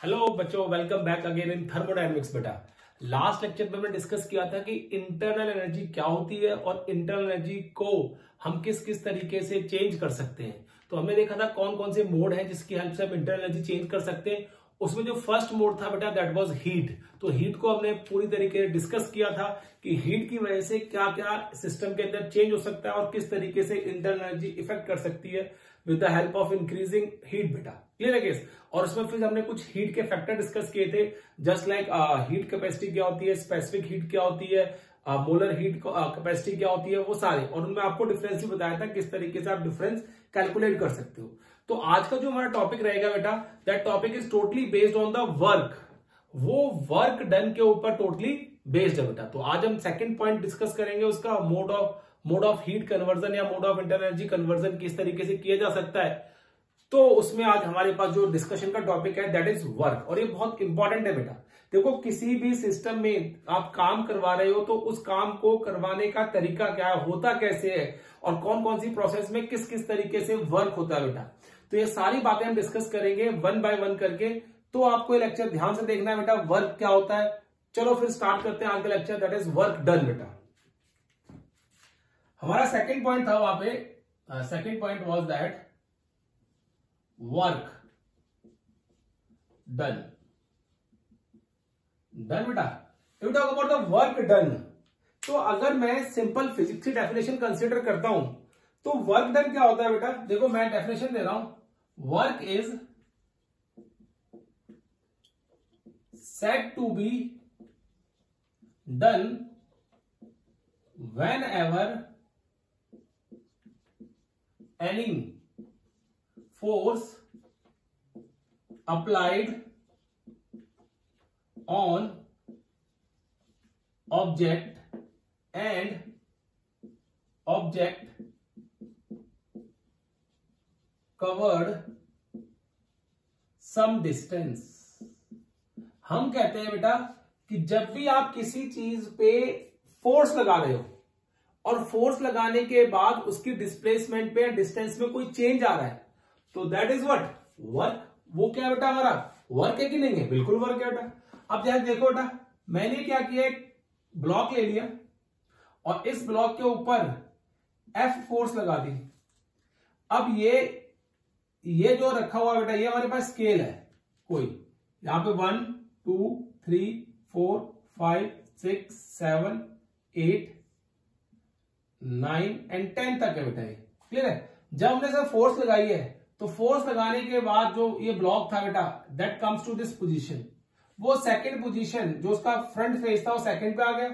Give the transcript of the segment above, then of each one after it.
Hello बच्चों, welcome back again in thermodynamics. बेटा last lecture में हमने डिस्कस किया था कि इंटरनल एनर्जी क्या होती है और इंटरनल एनर्जी को हम किस किस तरीके से चेंज कर सकते हैं। तो हमने देखा था कौन कौन से मोड हैं जिसकी हेल्प से हम इंटरनल एनर्जी चेंज कर सकते हैं। उसमें जो फर्स्ट मोड था बेटा दैट वाज हीट। तो हीट को हमने पूरी तरीके से डिस्कस किया था कि हीट की वजह से क्या क्या सिस्टम के अंदर चेंज हो सकता है और किस तरीके से इंटरनल एनर्जी इफेक्ट कर सकती है with the help of increasing heat. बेटा क्लियर है केस। और उसमें फिर हमने कुछ हीट के फैक्टर डिस्कस किए थे, जस्ट लाइक हीट कैपेसिटी क्या होती है, स्पेसिफिक हीट क्या होती है, मोलर हीट कैपेसिटी क्या होती है, वो सारे। और उनमें आपको डिफरेंस भी बताया था किस तरीके से आप डिफरेंस कैलकुलेट कर सकते हो। तो आज का जो हमारा टॉपिक रहेगा बेटा, that topic is totally based on the work. वो वर्क डन के ऊपर टोटली बेस्ड है बेटा। तो आज हम सेकंड पॉइंट डिस्कस करेंगे, उसका मोड ऑफ हीट कन्वर्जन या mode of internal energy conversion किस तरीके से किया जा सकता है। तो उसमें आज हमारे पास जो डिस्कशन का टॉपिक है दैट इज वर्क। और ये बहुत इंपॉर्टेंट है बेटा। देखो किसी भी सिस्टम में आप काम करवा रहे हो तो उस काम को करवाने का तरीका क्या है, होता कैसे है और कौन कौन सी प्रोसेस में किस किस तरीके से वर्क होता है बेटा। तो ये सारी बातें हम डिस्कस करेंगे वन बाय वन करके। तो आपको ये लेक्चर ध्यान से देखना है बेटा, वर्क क्या होता है। चलो फिर स्टार्ट करते हैं आज का lecture, that is work done बेटा। हमारा सेकेंड पॉइंट था वहां पे, second point was that work done. Done बेटा, if talk about the work done, तो अगर मैं सिंपल फिजिक्स की डेफिनेशन कंसीडर करता हूं तो वर्क डन क्या होता है बेटा। देखो मैं डेफिनेशन दे रहा हूं, work is said to be done whenever any force applied on object and object covered some distance। हम कहते हैं बेटा कि जब भी आप किसी चीज पे फोर्स लगा रहे हो और फोर्स लगाने के बाद उसकी डिस्प्लेसमेंट पे डिस्टेंस में कोई चेंज आ रहा है तो दैट इज व्हाट वर्क। वो क्या बेटा हमारा वर्क है कि नहीं है, बिल्कुल वर्क है बेटा। अब जैसे देखो बेटा, मैंने क्या किया, एक ब्लॉक ले लिया और इस ब्लॉक के ऊपर एफ फोर्स लगा दी। अब ये जो रखा हुआ बेटा, ये हमारे पास स्केल है कोई, यहां पे 1 2 3 4 5 6 7 8 9 एंड 10 तक है बेटा। ये क्लियर है। जब हमने सर फोर्स लगाई है तो फोर्स लगाने के बाद जो ये ब्लॉक था बेटा that comes to this position. वो सेकंड पोजीशन जो उसका फ्रंट फेस था वो सेकंड पे आ गया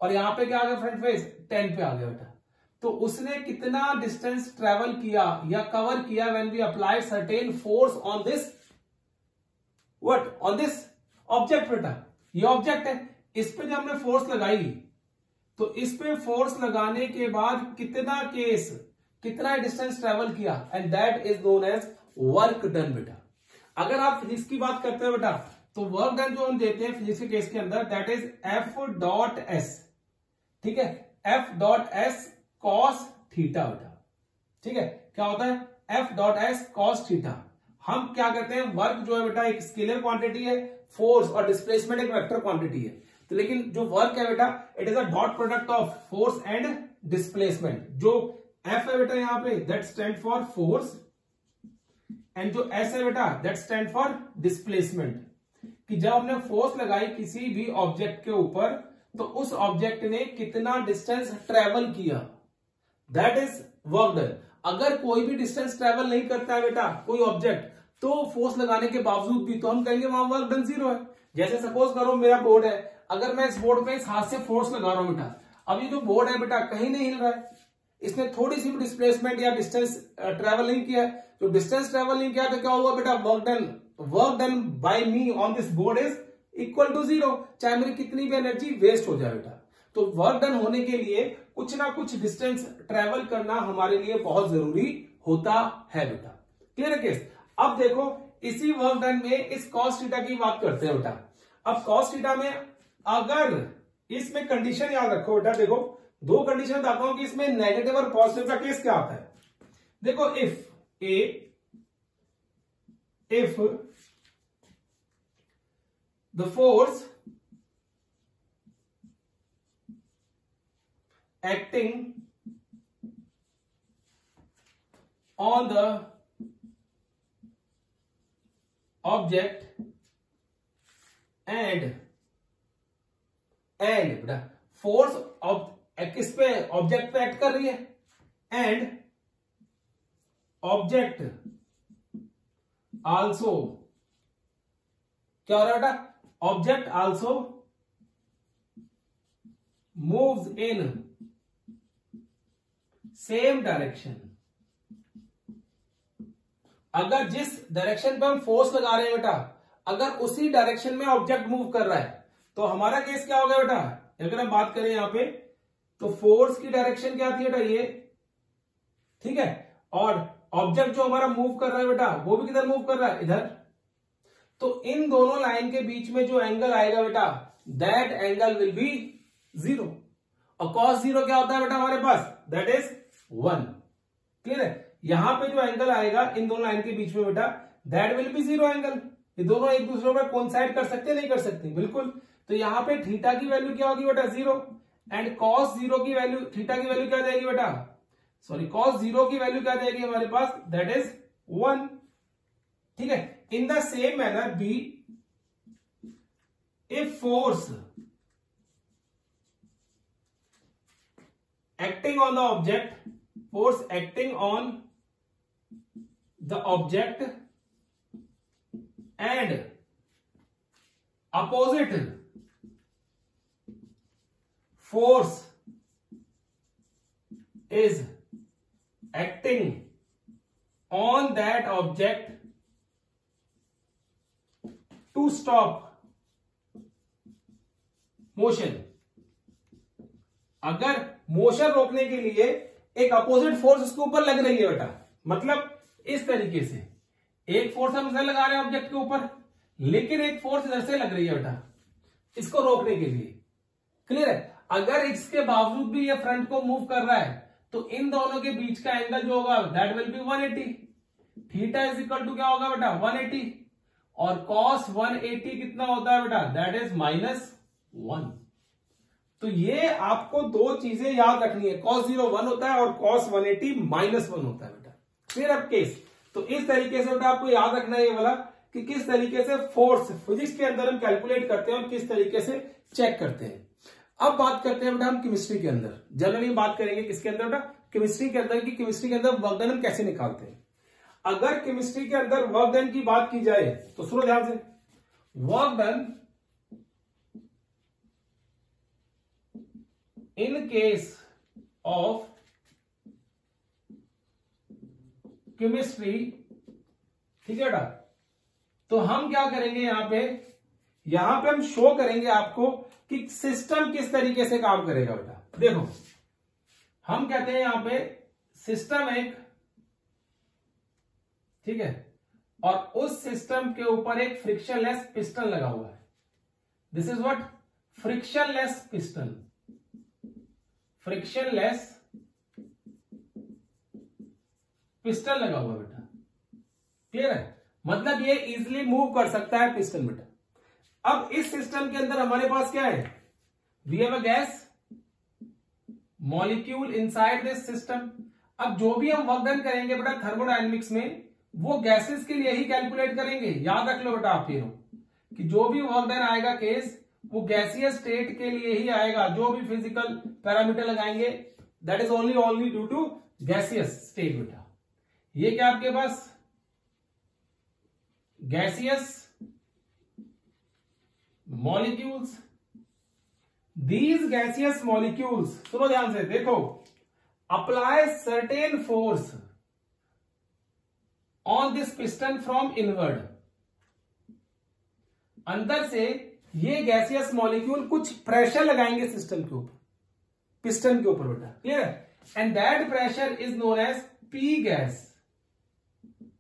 और यहां पे क्या आ गया, फ्रंट फेस 10 पे आ गया बेटा। तो उसने कितना डिस्टेंस ट्रेवल किया या कवर किया when we apply certain force on this what, on this object बेटा। ये ऑब्जेक्ट है, इस पे जब हमने फोर्स लगाई तो इस पे फोर्स लगाने के बाद कितना डिस्टेंस ट्रेवल किया and that is known as work done बेटा। अगर आप फिजिक्स की बात करते हो बेटा तो वर्क डन जो हम देते हैं फिजिक्स के केस के अंदर that is F dot S. ठीक है, F dot S cos theta बेटा। ठीक है, क्या होता है F dot S cos theta. हम क्या कहते हैं, वर्क जो है बेटा एक स्केलर क्वांटिटी है, फोर्स और डिस्प्लेसमेंट एक वेक्टर क्वांटिटी है। तो लेकिन जो वर्क है बेटा it is a dot product of force and displacement. जो एफ है बेटा यहां पे that stand for force and जो एस है बेटा दैट स्टैंड फॉर डिस्प्लेसमेंट। कि जब हमने फोर्स लगाई किसी भी ऑब्जेक्ट के ऊपर तो उस ऑब्जेक्ट ने कितना डिस्टेंस ट्रेवल किया, दैट इज वर्क डन। अगर कोई भी डिस्टेंस ट्रेवल नहीं करता है बेटा कोई ऑब्जेक्ट, तो फोर्स लगाने के बावजूद भी तो हम कहेंगे वहां वर्क डन 0 है। जैसे सपोज करो मेरा बोर्ड है, अगर मैं इस बोर्ड पे इस हाथ से फोर्स लगा रहा हूं बेटा, अब ये जो बोर्ड है बेटा कहीं नहीं हिल रहा है, इसने थोड़ी सी भी डिस्प्लेसमेंट या डिस्टेंस ट्रेवल नहीं किया है। जो डिस्टेंस ट्रेवल नहीं किया तो क्या हुआ बेटा, work done by me on this board is equal to 0, चाहे मेरी कितनी भी एनर्जी वेस्ट हो जाए बेटा। तो वर्क डन होने के लिए कुछ ना कुछ डिस्टेंस ट्रेवल करना हमारे लिए बहुत जरूरी होता है बेटा। क्लियर है केस। अब देखो इसी वर्क डन में इस कॉस थीटा की बात करते हैं बेटा। अब कॉस थीटा में अगर इसमें कंडीशन याद रखो बेटा, देखो दो कंडीशन बताता हूं कि इसमें नेगेटिव और पॉजिटिव का केस क्या आता है। देखो if the force acting on the object and बेटा फोर्स किस पे, ऑब्जेक्ट पे एक्ट कर रही है, एंड ऑब्जेक्ट आल्सो, क्या हो रहा है बेटा, object also moves in same direction. अगर जिस डायरेक्शन पे हम फोर्स लगा रहे हैं बेटा, अगर उसी डायरेक्शन में ऑब्जेक्ट मूव कर रहा है, तो हमारा केस क्या हो गया बेटा, अगर हम बात करें यहां पे, तो फोर्स की डायरेक्शन क्या थी बेटा, ये, ठीक है, और ऑब्जेक्ट जो हमारा मूव कर रहा है बेटा, वो भी किधर मूव कर रहा है, इधर। तो इन दोनों लाइन के बीच में जो एंगल आएगा बेटा, दैट एंगल विल बी 0, और cos 0 क्या होता है बेटा हमारे पास, दैट इज 1। क्लियर है। यहां पे जो एंगल आएगा इन दोनों लाइन के बीच में बेटा, दैट विल बी 0 एंगल। ये दोनों एक दूसरे पर कोइंसाइड कर सकते नहीं कर सकते, बिल्कुल। तो यहां पे थीटा की वैल्यू क्या होगी बेटा, 0, एंड cos 0 की वैल्यू, थीटा की वैल्यू क्या जाएगी बेटा, सॉरी cos 0 की वैल्यू क्या जाएगी हमारे पास, दैट इज 1। ठीक है। In the same manner B, if force acting on the object, force acting on the object and opposite force is acting on that object to stop motion। अगर motion रोकने के लिए एक अपोजिट फोर्स उसके ऊपर लग रही है बेटा, मतलब इस तरीके से एक फोर्स हम इधर लगा रहे हैं ऑब्जेक्ट के ऊपर, लेकिन एक फोर्स इधर से लग रही है बेटा इसको रोकने के लिए। क्लियर है। अगर इसके बावजूद भी ये फ्रंट को मूव कर रहा है, तो इन दोनों के बीच का एंगल जो होगा that will be 180। Theta is equal to क्या होगा बेटा, 180, और cos 180 कितना होता है बेटा, दैट इज -1। तो ये आपको दो चीजें याद रखनी है, cos 0 1 होता है और cos 180 -1 होता है बेटा। फिर अब केस, तो इस तरीके से बेटा आपको याद रखना है ये वाला, कि किस तरीके से फोर्स फिजिक्स के अंदर हम कैलकुलेट करते हैं और किस तरीके से चेक करते हैं। अब बात करते हैं बेटा हम केमिस्ट्री के अंदर, जनरली बात करेंगे किसके अंदर बेटा, केमिस्ट्री के अंदर, कि केमिस्ट्री के अंदर वर्क डन हम कैसे निकालते हैं। अगर केमिस्ट्री के अंदर वर्क डन की बात की जाए, तो सुनो ध्यान से, work done in case of chemistry, ठीक है बेटा, तो हम क्या करेंगे यहां पे हम शो करेंगे आपको कि सिस्टम किस तरीके से काम करेगा बेटा। देखो हम कहते हैं यहां पे सिस्टम एक, ठीक है, और उस सिस्टम के ऊपर एक फ्रिक्शनलेस पिस्टन लगा हुआ है। This is what, frictionless piston, frictionless piston लगा हुआ बेटा। क्लियर है, मतलब ये इजीली मूव कर सकता है पिस्टन बेटा। अब इस सिस्टम के अंदर हमारे पास क्या है, we have a gas molecule inside this system. अब जो भी हम वर्क डन करेंगे बेटा थर्मोडायनेमिक्स में, वो गैसेस के लिए ही कैलकुलेट करेंगे। याद रख लो बेटा आप ये कि जो भी वर्क डन आएगा केस, वो गैसियस स्टेट के लिए ही आएगा। जो भी फिजिकल पैरामीटर लगाएंगे that is only due to gaseous state बेटा। ये क्या आपके पास, gaseous molecules, these gaseous molecules, सुनो ध्यान से, देखो, apply certain force on this piston from inward. अंदर से ये गैसियस मॉलिक्यूल कुछ प्रेशर लगाएंगे सिस्टम के ऊपर, पिस्टन के ऊपर बेटा। क्लियर है। And that pressure is known as P gas.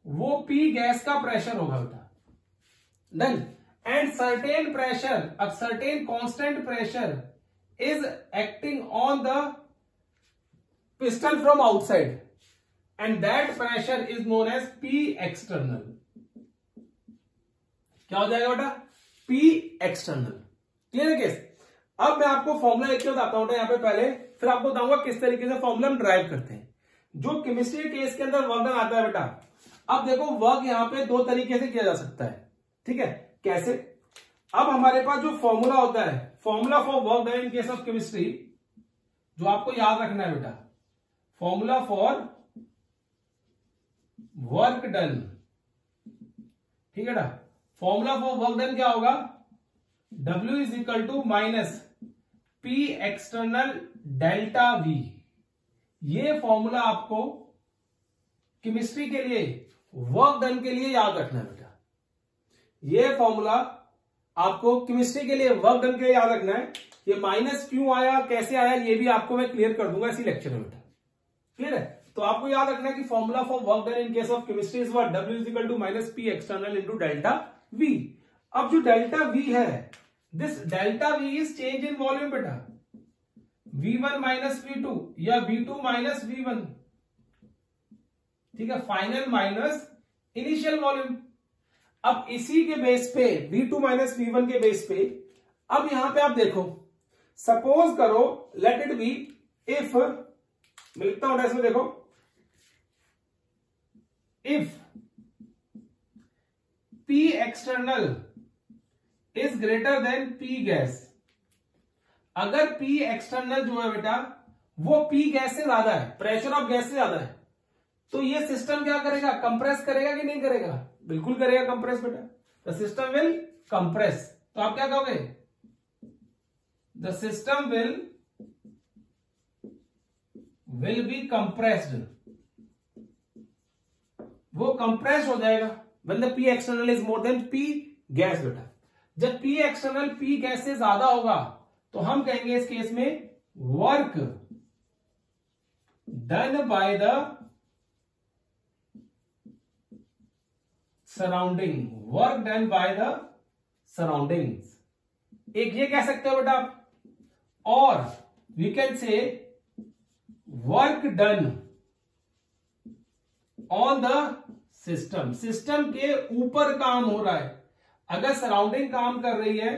वो पी गैस का प्रेशर होगा बेटा। डन। एंड सर्टेन प्रेशर, अब certain constant pressure is acting on the piston from outside, and that pressure is known as P external. क्या हो जाएगा बेटा, P external. Clear है केस? अब मैं आपको फॉर्मूला एक बताता हूं यहाँ पे पहले, फिर आपको बताऊंगा किस तरीके से फॉर्मूला हम ड्राइव करते हैं। जो केमिस्ट्री केस के अंदर वर्क डन आता है बेटा, अब देखो वर्क यहाँ पे दो तरीके से किया जा सकता है, ठीक है? कैसे? अब हमारे पास जो फॉर्मूला होता है, formula for work done in case of chemistry, जो आपको याद रखना है बेटा, फॉर्मूला फॉर वर्क डन, ठीक है ना? फॉर्मूला फॉर वर्क डन क्या होगा? W is equal to minus P external delta V। ये फॉर्मूला आपको केमिस्ट्री के लिए वर्क डन के लिए याद रखना है बेटा। ये फॉर्मूला आपको केमिस्ट्री के लिए वर्क डन के लिए याद रखना है। ये माइनस क्यों आया, कैसे आया, ये भी आपको मैं क्लियर कर दूंगा इसी लेक्चर में बेटा। क्लियर है? तो आपको याद रखना है कि formula for work done in case of chemistry is what? W is equal to minus P external into delta V। अब जो डेल्टा V है, this delta V is change in volume बेटा, V1 माइनस V2 या V2 minus V1, ठीक है? Final minus initial volume. अब इसी के बेस पे V2 माइनस V1 के बेस पे, अब यहां पे आप देखो, सपोज करो लेट इट बी इफ, मैं लिखता हूं इसमें देखो, if P external is greater than P gas. अगर P एक्सटर्नल जो है बेटा वो P गैस से ज्यादा है, प्रेशर ऑफ गैस से ज्यादा है, तो ये सिस्टम क्या करेगा? कंप्रेस करेगा कि नहीं करेगा? बिल्कुल करेगा कंप्रेस बेटा। The system will compress. तो आप क्या कहोगे? The system will be compressed. वो कंप्रेस हो जाएगा when the P external is more than P gas बेटा। जब P एक्सटर्नल P गैस से ज्यादा होगा तो हम कहेंगे इस केस में work done by the surrounding, work done by the surroundings. एक ये कह सकते हो बेटा आप, और we can say work done on the system. System के ऊपर काम हो रहा है। अगर सराउंडिंग काम कर रही है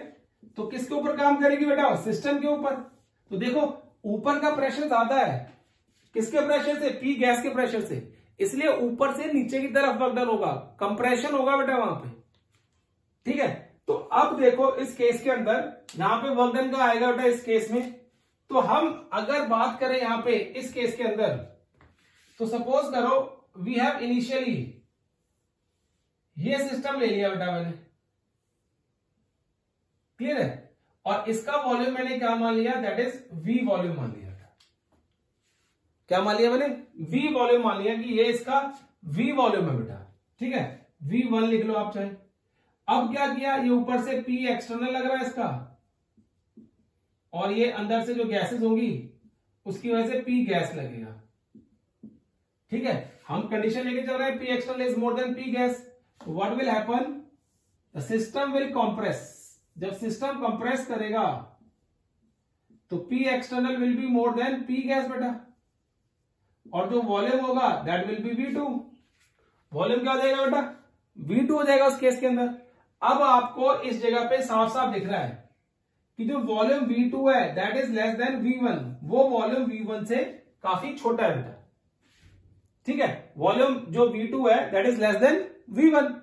तो किसके ऊपर काम करेगी बेटा? सिस्टम के ऊपर। तो देखो ऊपर का प्रेशर ज्यादा है, किसके प्रेशर से? P गैस के प्रेशर से, इसलिए ऊपर से नीचे की तरफ वर्क डन होगा, कंप्रेशन होगा बेटा वहां पे, ठीक है? तो अब देखो इस केस के अंदर यहां पे वर्क डन का आएगा बेटा इस केस में। तो हम अगर बात करें यहां पे इस केस के अंदर, तो सपोज करो वी हैव इनिशियली ये सिस्टम ले लिया बेटा मैंने, क्लियर है? और इसका वॉल्यूम मैंने क्या मान लिया? दैट इज V वॉल्यूम मान लिया। क्या मान लिया मैंने? V वॉल्यूम मान लिया कि ये इसका V वॉल्यूम है बेटा, ठीक है? V1 लिख लो आप चाहे। अब क्या किया? ये ऊपर से P एक्सटर्नल लग रहा है इसका, और ये अंदर से जो गैसेस होंगी उसकी वजह से P गैस लगेगा, ठीक है? हम कंडीशन लेके चल रहे हैं P external is more than P gas. What will happen? The system will compress. जब सिस्टम कंप्रेस करेगा तो P external will be more than P gas बेटा, और जो वॉल्यूम होगा that will B V2। Volume क्या हो जाएगा बेटा? V2 हो जाएगा उस केस के अंदर। अब आपको इस जगह पे साफ साफ दिख रहा है कि जो वॉल्यूम V2 है that is less than V1, वो वॉल्यूम V1 से काफी छोटा है बेटा, ठीक है? वॉल्यूम जो V2 है that is less than V1।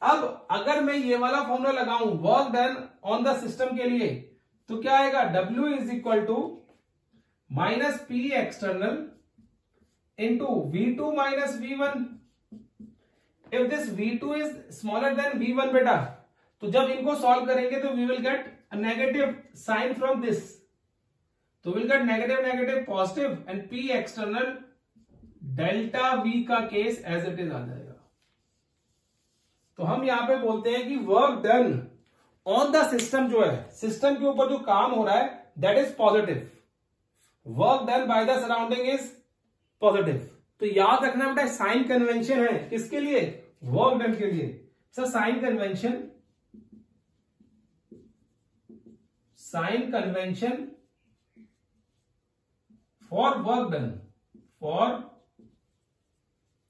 अब अगर मैं ये वाला फॉर्मूला लगाऊं work done on the system के लिए, तो क्या आएगा? W is equal to minus P external into V2 minus V1। If this V2 is smaller than V1 बेटा, तो जब इनको सॉल्व करेंगे तो we will get a negative sign from this, तो we'll get negative negative positive and P external delta V का case as it is आ जाएगा। तो हम यहां पे बोलते हैं कि work done on the system जो है, सिस्टम के ऊपर जो काम हो रहा है that is positive. Work done by the surrounding is positive. तो याद रखना बेटा साइन कन्वेंशन है किसके लिए? वर्क डन के लिए। Sir sign convention for work done, for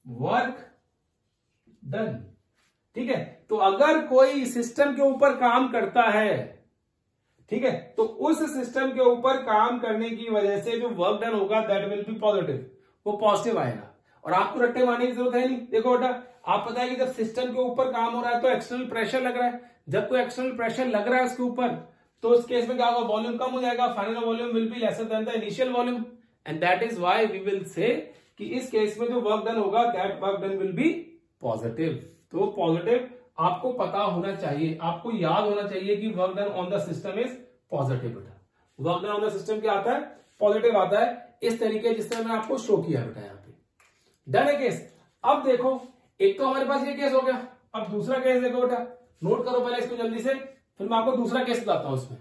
work done ठीक है, तो अगर कोई सिस्टम के ऊपर काम करता है, ठीक है, तो उस सिस्टम के ऊपर काम करने की वजह से जो वर्क डन होगा दैट विल बी पॉजिटिव, वो पॉजिटिव आएगा। और आपको रट्टे मारने की जरूरत है नहीं। देखो बेटा, आप पता है कि जब सिस्टम के ऊपर काम हो रहा है तो एक्सटर्नल प्रेशर लग रहा है। जब कोई एक्सटर्नल प्रेशर लग रहा है उसके ऊपर, तो उस केस में क्या होगा, वॉल्यूम कम हो जाएगा, final volume will be lesser than the initial volume, and that is why we will say कि इस केस में जो वर्क डन होगा that work done will be positive. तो पॉजिटिव आपको पता होना चाहिए, आपको याद होना चाहिए कि work done on the system is positive. बेटा work done on the system क्या आता है, पॉजिटिव आता है, इस तरीके जिस तरह मैं आपको शो किया बेटा यहाँ पे। डन है केस। अब देखो, एक तो हमारे पास ये केस हो गया, अब दूसरा केस देखो बेटा, नोट करो पहले इसको जल्दी से, फिर मैं आपको दूसरा केस बताता हूं इसमें।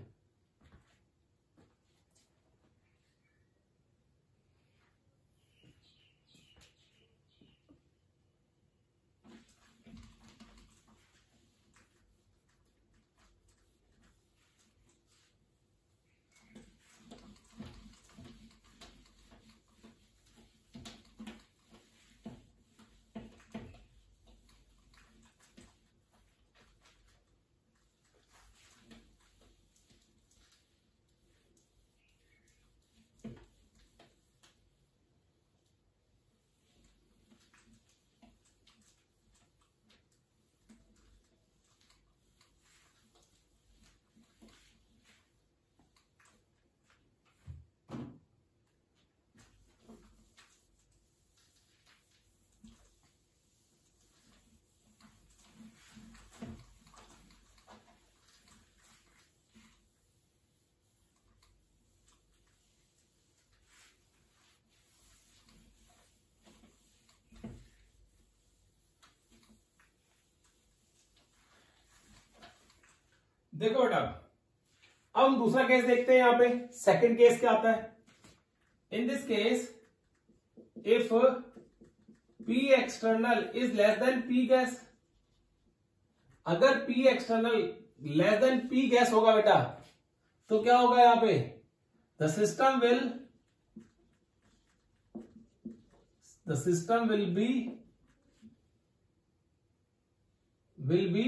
देखो बेटा, अब हम दूसरा केस देखते हैं। यहां पे सेकंड केस क्या आता है, in this case if P external is less than P gas, अगर P external less than P gas होगा बेटा, तो क्या होगा यहां पे, the system will be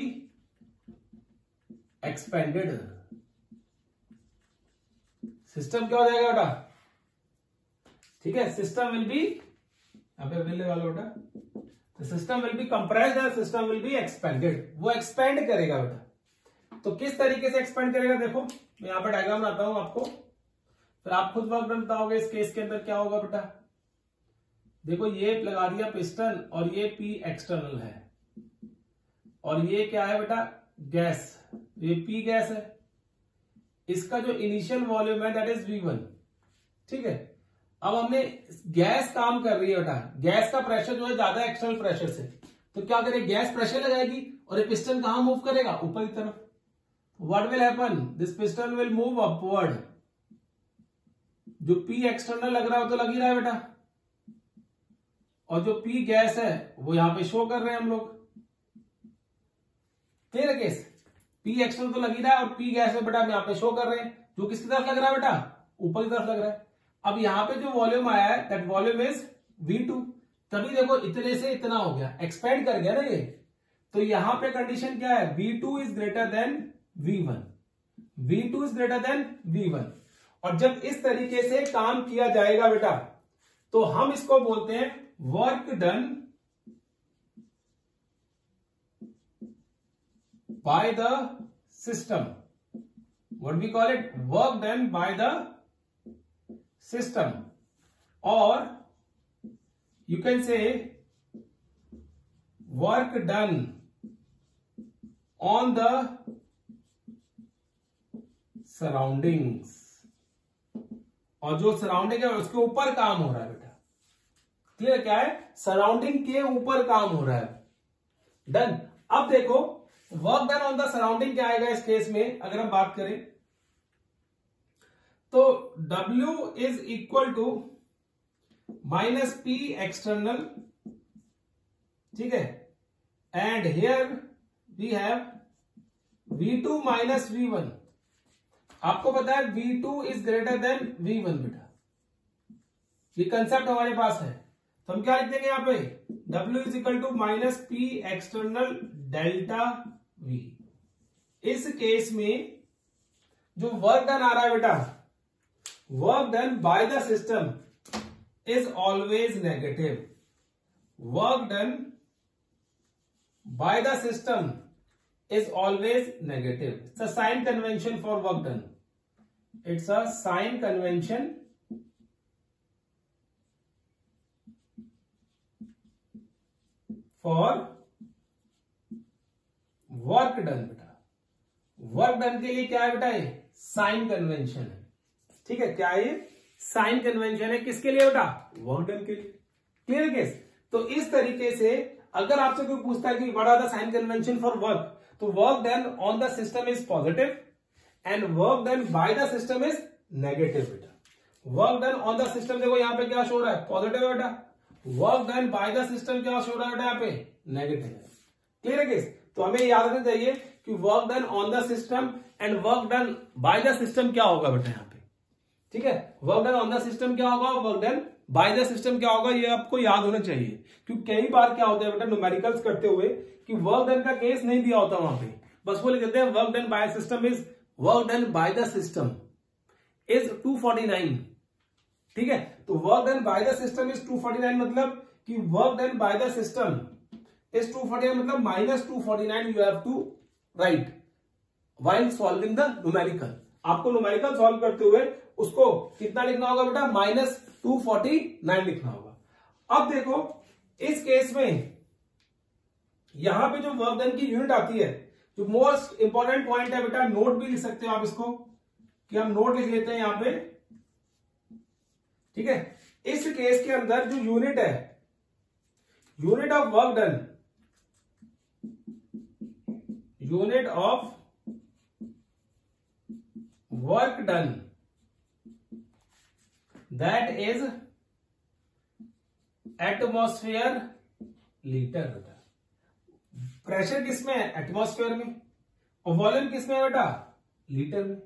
expanded. System क्या हो जाएगा बेटा, ठीक है, सिस्टम विल बी, यहां पे विल लगा लो बेटा, तो system will be compressed and system will be expanded. वो एक्सपेंड करेगा बेटा। तो किस तरीके से एक्सपेंड करेगा, देखो मैं यहां पे डायग्राम बनाता हूं आपको, फिर आप खुद वर्क डन बताओगे इस केस के अंदर क्या होगा बेटा। देखो ये लगा दिया पिस्टन और ये P एक्सटर्नल है, और ये क्या है बेटा, गैस, ये P गैस है, इसका जो इनिशियल वॉल्यूम है दैट इज V1, ठीक है। अब हमने गैस काम कर रही है बेटा, गैस का प्रेशर जो है ज्यादा एक्सटर्नल प्रेशर से, तो क्या करें, गैस प्रेशर लगाएगी और ये पिस्टन कहां मूव करेगा, ऊपर की तरफ। What will happen, this piston will move upward. जो P एक्सटर्नल लग रहा है तो लग ही रहा है बेटा, और जो P गैस है वो यहां पे शो कर रहे हैं हम लोग। क्लियर है केस, P एक्सटर्नल तो लग ही रहा है और P गैस है बेटा हम यहां पे शो कर रहे हैं, जो किसकी तरफ लग रहा है बेटा, ऊपर की तरफ लग रहा है। अब यहां पे जो वॉल्यूम आया है दैट वॉल्यूम इज V2, तभी देखो इतने से इतना हो गया, एक्सपेंड कर गया ना ये। तो यहां पे कंडीशन क्या है, V2 is greater than V1, V2 is greater than V1। और जब इस तरीके से काम किया जाएगा बेटा, तो हम इसको बोलते हैं work done by the system. What we call it, work done by the system, और you can say work done on the surroundings, और जो सराउंडिंग है उसके ऊपर काम हो रहा है बेटा। क्लियर, क्या है, सराउंडिंग के ऊपर काम हो रहा है। डन। अब देखो work done on the surrounding क्या आएगा इस केस में, अगर हम बात करें तो W is equal to minus P external, ठीक है, and here we have V2 minus V1। आपको पता है V2 is greater than V1 बेटा, ये कंसेप्ट हमारे पास है। तो हम क्या लिख देंगे यहाँ पे, W is equal to minus P external delta V। इस केस में जो वर्क डन आ रहा है बेटा, work done by the system is always negative. Work done by the system is always negative. It's a sign convention for work done. It's a sign convention for work done बेटा। Work done के लिए क्या है बेटा, ये sign convention है। ठीक है, क्या है ये, साइन कन्वेंशन है। किसके लिए बेटा, वर्क डन के लिए। Clear case. तो इस तरीके से अगर आपसे कोई पूछता है कि what are the sign convention for work, तो work done on the system is positive and work done by the system is negative बेटा। Work done on the system देखो यहाँ पे क्या शो रहा है, पॉजिटिव है बेटा। Work done by the system क्या शो रहा है बेटा, यहाँ पे नेगेटिव है। क्लियर है केस। तो हमें याद रखना चाहिए कि work done on the system and work done by the system क्या होगा बेटा यहाँ पे। ठीक है, work done on the system क्या होगा, work done by the system क्या होगा, ये आपको याद होना चाहिए। क्योंकि कई बार क्या होता है बेटा न्यूमेरिकल्स करते हुए कि वर्क डन का केस नहीं दिया होता वहां पे, बस वो लिख देते हैं work done by system is, work done by the system is 249। ठीक है, तो work done by the system is 249 मतलब कि work done by the system is 249 मतलब minus 249 you have to write while solving the numerical. आपको numerical solve करते हुए उसको कितना लिखना होगा बेटा, माइनस 249 लिखना होगा। अब देखो इस केस में यहां पे जो वर्क डन की यूनिट आती है, जो मोस्ट इंपॉर्टेंट पॉइंट है बेटा, नोट भी लिख सकते हो आप इसको, कि हम नोट लिख लेते हैं यहां पे। ठीक है, इस केस के अंदर जो यूनिट है, unit of work done, unit of work done that is atmosphere litre बेटा। प्रेशर किसमें है, एटमॉस्फेयर में, और वॉल्यूम किसमें है बेटा, लीटर में।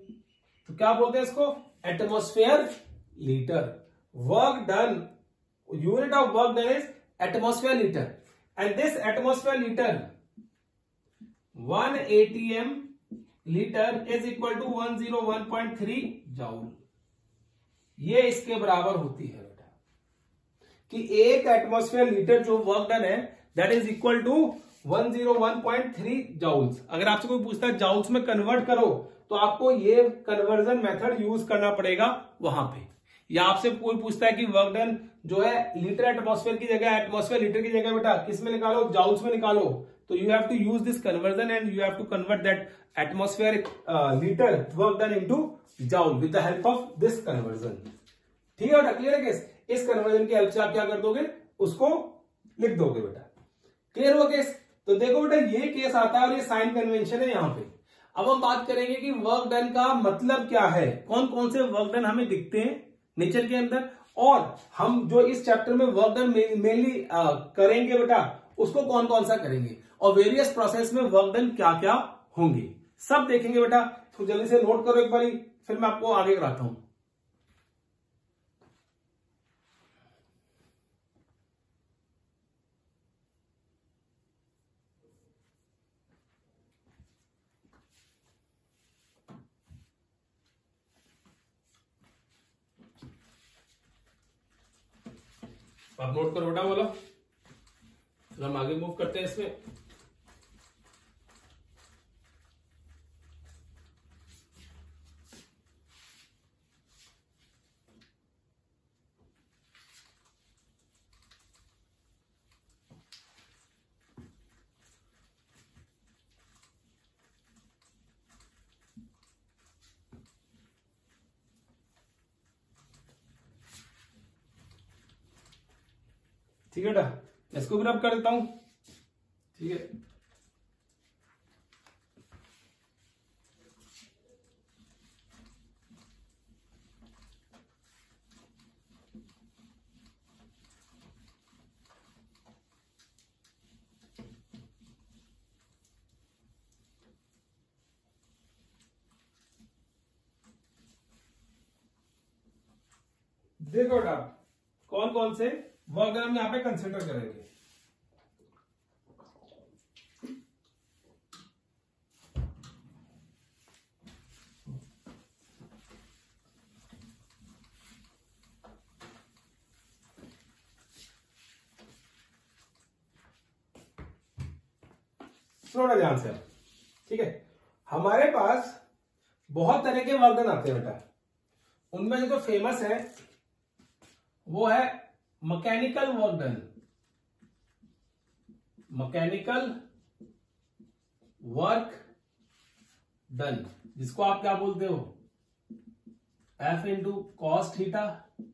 तो क्या बोलते हैं इसको, atmosphere litre. Work done, unit of work done is atmosphere litre and this atmosphere litre 1 ATM litre is equal to 101.3 joule. ये इसके बराबर होती है बेटा, कि एक एटमॉस्फेयर लीटर जो वर्क डन है that is equal to 101.3 joules. अगर आपसे कोई पूछता है जूल्स में कन्वर्ट करो, तो आपको ये कन्वर्जन मेथड यूज करना पड़ेगा वहां पे। या आपसे कोई पूछता है कि वर्क डन जो है लीटर एटमॉस्फेयर की जगह, एटमॉस्फेयर लीटर की जगह बेटा किस में निकालो, जूल्स में निकालो, तो you have to use this conversion and you have to convert that atmosphere litre work done into joule with the help of this conversion. ठीक है बेटा, क्लियर है केस। इस कन्वर्जन की हेल्प से आप क्या कर दोगे, उसको लिख दोगे बेटा। क्लियर हुआ केस। तो देखो बेटा ये केस आता है और ये साइन कन्वेंशन है यहाँ पे। अब हम बात करेंगे कि वर्क डन का मतलब क्या है, कौन कौन से वर्क डन हमें दिखते हैं नेचर के अंदर, और हम जो इस चैप्टर में वर्क डन मेनली करेंगे बेटा उसको कौन कौन सा करेंगे, और वेरियस प्रोसेस में वर्क डन क्या क्या होंगे, सब देखेंगे बेटा। तो जल्दी से नोट करो एक बारी, फिर मैं आपको आगे कराता हूं। आप नोट करो बेटा बोलो, फिर हम आगे मूव करते हैं इसमें। ठीक है बेटा, इसको भी रब कर देता हूं। ठीक है, देखो बेटा कौन कौन से वर्क डन हम यहाँ पे कंसिडर करेंगे। थोड़ा ध्यान से, ठीक है। हमारे पास बहुत तरह के वर्क डन आते हैं बेटा, उनमें जो फेमस है वो है mechanical work done. Mechanical work done, जिसको आप क्या बोलते हो, F इंटू कॉस थीटा,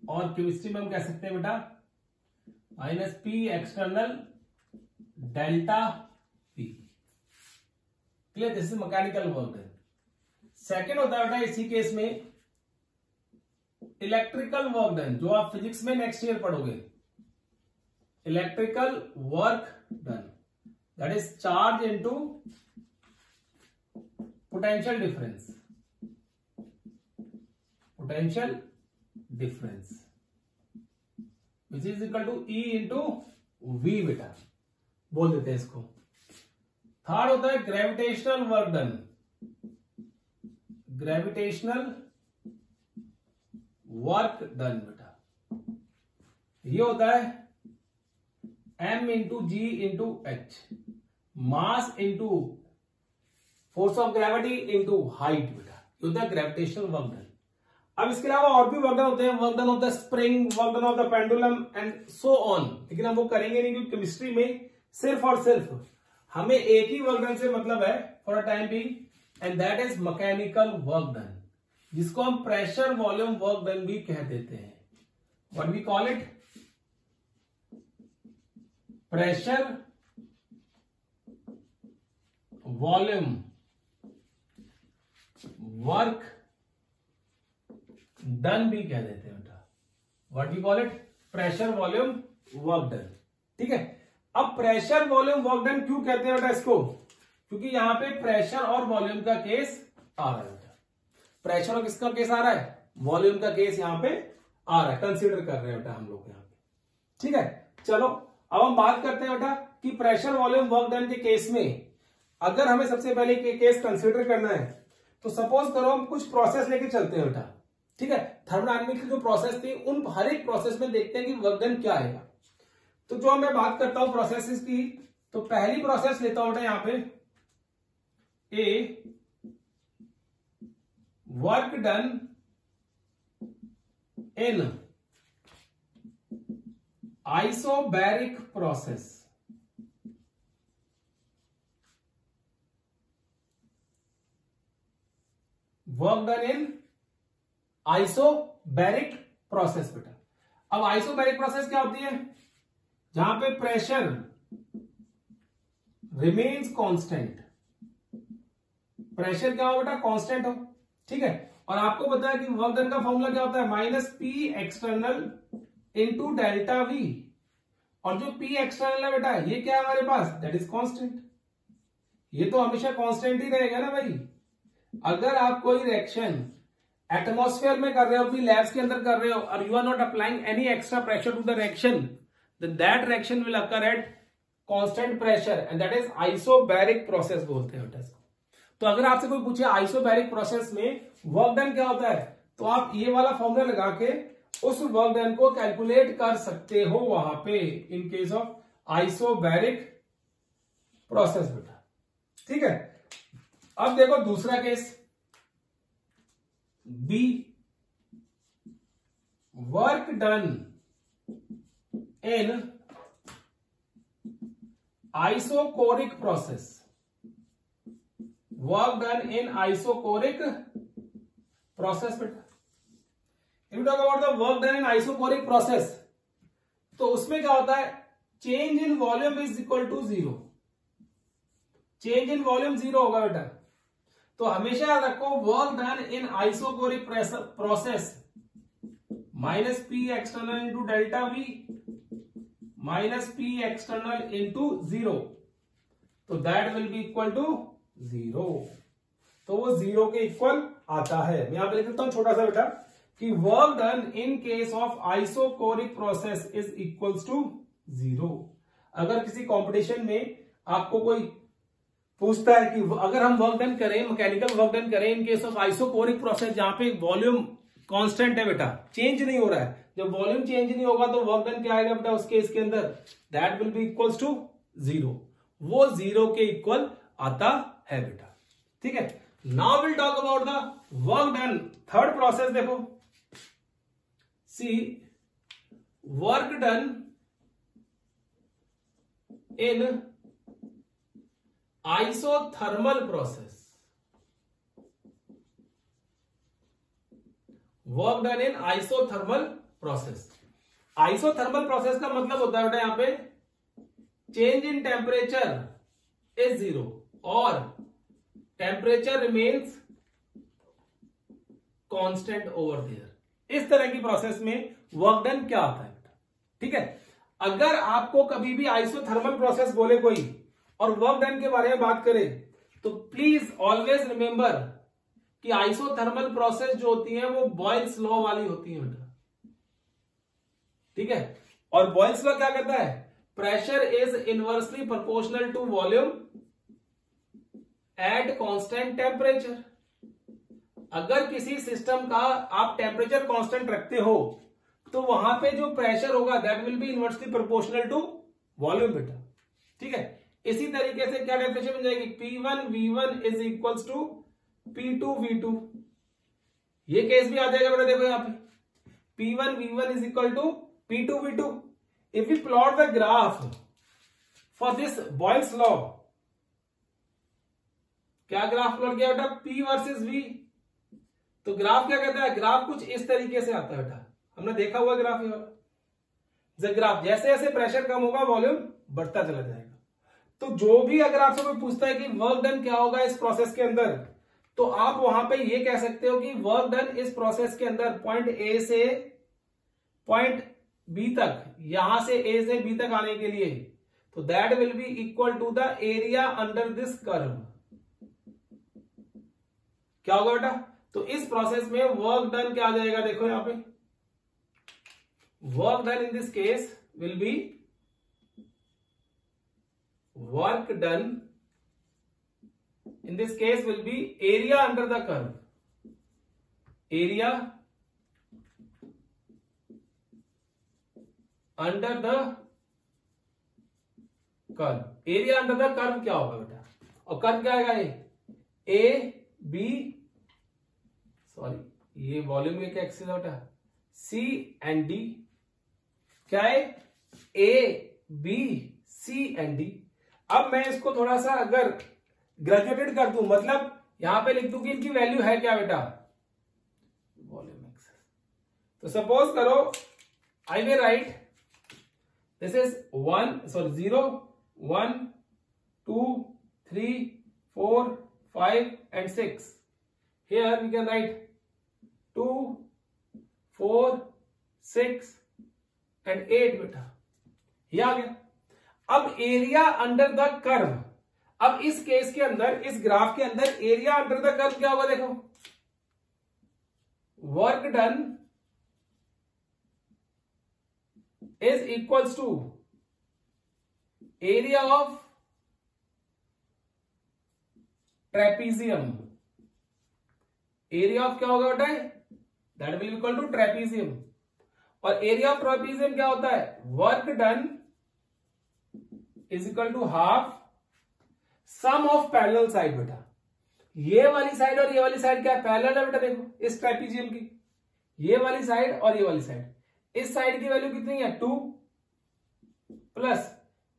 और केमिस्ट्री में हम कह सकते हैं बेटा minus P external delta P. Clear, this is mechanical work done. Second होता है बेटा इसी केस में इलेक्ट्रिकल वर्क डन, जो आप फिजिक्स में नेक्स्ट ईयर पढ़ोगे। Electrical work done, that is charge into potential difference. Potential difference which is equal to E into V बेटा, बोल देते हैं इसको। थर्ड होता है gravitational work done. Gravitational work done बेटा, ये होता है m into g into h, mass into force of gravity into height बेटा, ये होता है ग्रेविटेशनल वर्क डन। अब इसके अलावा और भी वर्क डन होते हैं, work done of the spring, work done of the pendulum and so on, लेकिन हम वो करेंगे नहीं क्योंकि केमिस्ट्री में सिर्फ और सिर्फ हमें एक ही वर्क डन से मतलब है for a time B, and that is mechanical work done, जिसको हम प्रेशर वॉल्यूम वर्क डन भी कह देते हैं। What we call it, pressure volume work done भी कह देते हैं बेटा। What we call it, pressure volume work done, ठीक है। अब प्रेशर वॉल्यूम वर्क डन क्यों कहते हैं बेटा इसको, क्योंकि यहां पे प्रेशर और वॉल्यूम का केस आ रहा है बेटा। प्रेशर और किसका केस आ रहा है, वॉल्यूम का केस यहां पे आ रहा है, कंसीडर कर रहे हैं बेटा हम लोग यहां पे, ठीक है। चलो अब हम बात करते हैं बेटा कि प्रेशर वॉल्यूम वर्क डन के केस में अगर हमें सबसे पहले केस कंसीडर करना है, तो सपोज करो हम कुछ प्रोसेस लेके चलते हैं बेटा, ठीक है। थर्मोडायनामिक्स की जो प्रोसेस थी, उन हर एक प्रोसेस में देखते हैं कि वर्क डन क्या आएगा। तो जो मैं बात करता हूं प्रोसेसेस की, तो पहली प्रोसेस लेता हूं बेटा यहां पे a work done in isobaric process. Work done in isobaric process बेटा। अब आइसोबैरिक प्रोसेस क्या होती है, जहां पे प्रेशर रिमेन्स कांस्टेंट, प्रेशर क्या हो बेटा, कांस्टेंट हो, ठीक है। और आपको पता है कि वर्क डन का फॉर्मूला क्या होता है, minus P external into delta we, और जो पी एक्सटर्नल है बेटा ये क्या है हमारे पास, दैट इज कांस्टेंट। ये तो हमेशा कांस्टेंट ही रहेगा ना भाई। अगर आप कोई रिएक्शन एटमॉस्फेयर में कर रहे हो, अपनी लैब्स के अंदर कर रहे हो, और you are not applying any extra pressure to the reaction, then that reaction will occur at constant pressure and that is isobaric process बोलते हैं बेटा इसको। तो अगर आपसे कोई पूछे आइसोबैरिक प्रोसेस में वर्क डन क्या होता है, तो आप ये वाला फॉर्मूला लगा के उस वर्क डन को कैलकुलेट कर सकते हो वहां पे, in case of isobaric process बेटा, ठीक है। अब देखो दूसरा case B, work done in isochoric process, work done in isochoric process बेटा। If you talk about the work done in isochoric process, तो उसमें क्या होता है, change in volume is equal to zero. Change in volume zero होगा बेटा। तो हमेशा याद रखो work done in isochoric process minus P external into delta V minus P external into zero, तो that will be equal to zero. तो वो zero के इक्वल आता है। मैं यहां पे लिख देता हूं छोटा सा बेटा, कि work done in case of isochoric process is equals to 0। अगर किसी कंपटीशन में आपको कोई पूछता है कि अगर हम वर्क डन करें, मैकेनिकल वर्क डन करें इन केस ऑफ आइसोकोरिक प्रोसेस, जहां पे वॉल्यूम कांस्टेंट है बेटा, चेंज नहीं हो रहा है, जब वॉल्यूम चेंज नहीं होगा तो वर्क डन क्या आएगा बेटा उस केस के अंदर, that will be equals to 0। वो 0 के इक्वल आता है बेटा। ठीक है, now will talk about the work done. Third process देखो, see work done in isothermal process. Work done in isothermal process. Isothermal process का मतलब होता है बेटा यहां पे चेंज इन टेम्परेचर इज 0 और temperature remains constant over there. इस तरह की प्रोसेस में वर्क डन क्या आता है बेटा। ठीक है, अगर आपको कभी भी आइसोथर्मल प्रोसेस बोले कोई और वर्क डन के बारे में बात करे तो प्लीज ऑलवेज रिमेंबर कि आइसोथर्मल प्रोसेस जो होती है वो बॉयल्स लॉ वाली होती है बेटा। ठीक है, और बॉयल्स लॉ क्या कहता है, pressure is inversely proportional to volume at constant temperature. अगर किसी सिस्टम का आप टेम्परेचर कांस्टेंट रखते हो तो वहां पे जो प्रेशर होगा that will be inversely proportional to volume बेटा। ठीक है, इसी तरीके से क्या डेफिनेशन बन जाएगी, P1 V1 is equals to P2 V2। ये केस भी आ जाएगा बेटा, देखो यहां पे P1 V1 is equal to P2 V2। If you plot the graph for this Boyle's law, क्या ग्राफ प्लॉट किया बेटा, P वर्सेस V। तो ग्राफ क्या कहता है, ग्राफ कुछ इस तरीके से आता है बेटा, हमने देखा हुआ ग्राफ ये वाला। ग्राफ जैसे जैसे प्रेशर कम होगा वॉल्यूम बढ़ता चला जाएगा। तो जो भी अगर आपसे कोई पूछता है कि वर्क डन क्या होगा इस प्रोसेस के अंदर, तो आप वहां पे ये कह सकते हो कि वर्क डन इस प्रोसेस के अंदर पॉइंट ए से पॉइंट बी तक, यहां से ए से बी तक आने के लिए, तो that will be equal to the area under this curve. क्या होगा बेटा, तो इस प्रोसेस में वर्क डन क्या आ जाएगा, देखो यहां पे work done in this case will be work done in this case will be area under the curve, area under the curve। area under the curve क्या होगा बेटा, और कर्व क्या आएगा, ए बी, सॉरी ये वॉल्यूम एक axis है बेटा, सी एंड डी। क्या है, A B C and D. अब मैं इसको थोड़ा सा अगर ग्रेजुएटेड कर दूं, मतलब यहां पे लिख दूं कि इनकी वैल्यू है क्या बेटा, वॉल्यूम एक्सेस। तो सपोज करो I will write this is 0 1 2 3 4 5 and 6। here we can write 2 4 6 and 8 बेटा, ये आ गया। अब एरिया अंडर द कर्व, अब इस केस के अंदर, इस ग्राफ के अंदर एरिया अंडर द कर्व क्या होगा, देखो work done is equals to area of trapezium. Area of क्या होगा बेटा, that will equal to trapezium. और एरिया ऑफ ट्रेपीजियम क्या होता है, work done is equal to half sum of parallel side बेटा। ये वाली साइड और ये वाली साइड क्या है, पैरेलल है बेटा। देखो इस ट्रेपीजियम की ये वाली साइड और ये वाली साइड, इस साइड की वैल्यू कितनी है 2 प्लस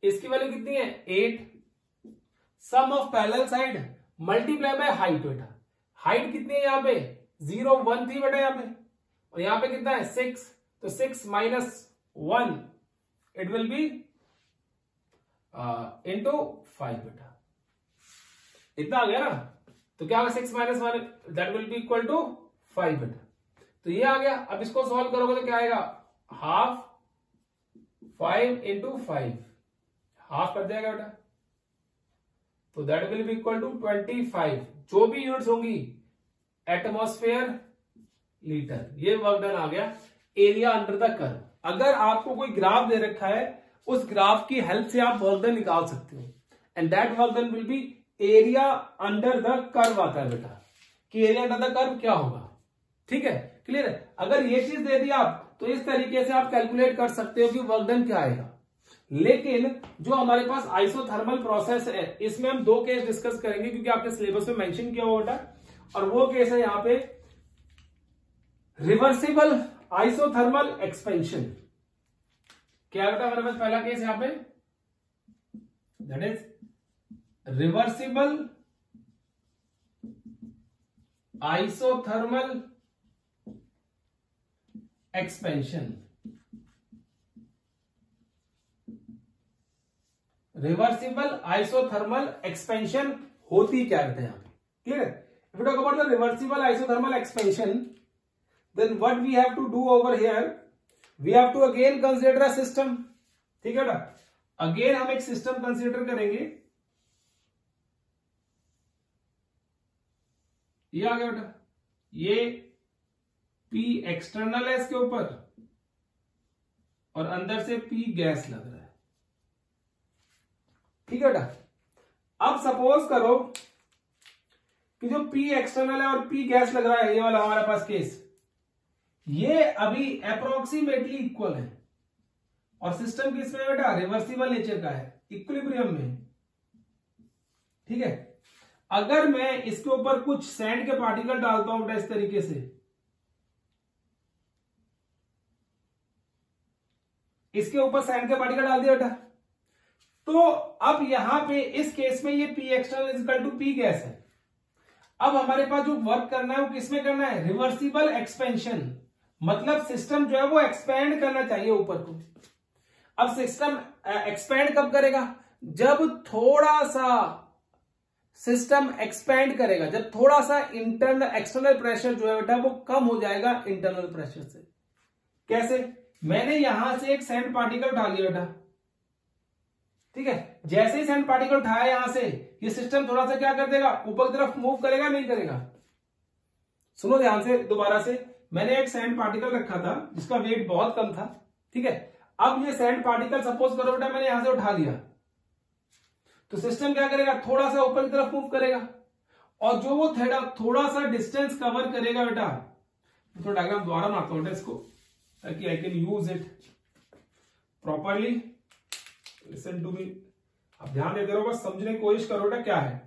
इसकी वैल्यू कितनी है 8। Sum of parallel side multiply by height बेटा। हाइट कितनी है यहाँ पे 0 1 थी बेटा यहाँ पे, और यहाँ पे कितना है 6, तो 6 minus 1 it will be into 5 बेटा। इतना आ गया ना, तो क्या होगा 6 minus 1 that will be equal to 5 बेटा। तो ये आ गया। अब इसको सॉल्व करोगे तो क्या आएगा, हाफ 5 इंटू 5, हाफ कर जाएगा बेटा, तो that will be equal to 25। जो भी यूनिट्स होंगी एटमॉस्फेयर लीटर। ये वर्क डन आ गया एरिया अंडर द कर्व। अगर आपको कोई ग्राफ दे रखा है, उस ग्राफ की हेल्प से आप वर्क डन निकाल सकते हो, and that work done will B area under the curve आता है बेटा, कि एरिया अंडर द कर्व क्या होगा। ठीक है, क्लियर है। अगर ये चीज दे दी आप तो इस तरीके से आप कैलकुलेट कर सकते हो कि वर्क डन क्या आएगा। लेकिन जो हमारे पास आइसोथर्मल प्रोसेस है, इसमें हम दो केस डिस्कस करेंगे क्योंकि आपके सिलेबस में मेंशन किया हुआ बेटा, और वो केस है यहां पे रिवर्सिबल आइसोथर्मल एक्सपेंशन। क्या बेटा हमारे पास पहला केस यहां पे, that is reversible isothermal expansion. Reversible isothermal expansion होती क्या कहते हैं यहां पे, क्लियर है। If you talk about the reversible isothermal expansion, then what we have to do over here, we have to again consider a system. ठीक है बेटा, अगेन हम एक सिस्टम कंसीडर करेंगे। ये आ गया बेटा, ये P एक्सटर्नल है इसके ऊपर और अंदर से P गैस लग रहा है। ठीक है बेटा, अब सपोज करो कि जो P एक्सटर्नल है और P गैस लग रहा है, ये वाला हमारे पास केस, ये अभी अप्रोक्सीमेटली इक्वल है और सिस्टम किसमें बेटा, रिवर्सिबल नेचर का है, इक्विलिब्रियम में। ठीक है, अगर मैं इसके ऊपर कुछ सैंड के पार्टिकल डालता हूं बेटा इस तरीके से, इसके ऊपर सैंड के पार्टिकल डाल दिया बेटा, तो अब यहां पे इस केस में ये P external is equal to P gas है। अब हमारे पास जो वर्क करना है वो किसमें करना है, रिवर्सिबल एक्सपेंशन, मतलब सिस्टम जो है वो एक्सपेंड करना चाहिए ऊपर को। अब सिस्टम एक्सपेंड कब करेगा, जब थोड़ा सा सिस्टम एक्सपेंड करेगा, जब थोड़ा सा इंटरनल एक्सटर्नल प्रेशर जो है बेटा वो कम हो जाएगा इंटरनल प्रेशर से। कैसे, मैंने यहां से एक सैंड पार्टिकल उठा लिया बेटा, ठीक है, जैसे ही सैंड पार्टिकल उठाया यहां से, ये सिस्टम थोड़ा सा क्या कर देगा, ऊपर की तरफ मूव करेगा नहीं करेगा। सुनो ध्यान से दोबारा से, मैंने एक सैंड पार्टिकल रखा था जिसका वेट बहुत कम था। ठीक है, अब ये सैंड पार्टिकल सपोज करो बेटा मैंने यहां से उठा लिया, तो सिस्टम क्या करेगा, थोड़ा सा ऊपर की तरफ मूव करेगा, और जो वो थोड़ा सा डिस्टेंस कवर करेगा बेटा, तो डायग्राम द्वारा बनाता हूं इसको ताकि I can use it properly. Listen to me, आप ध्यान देते रहो, बस समझने की कोशिश करो बेटा क्या है।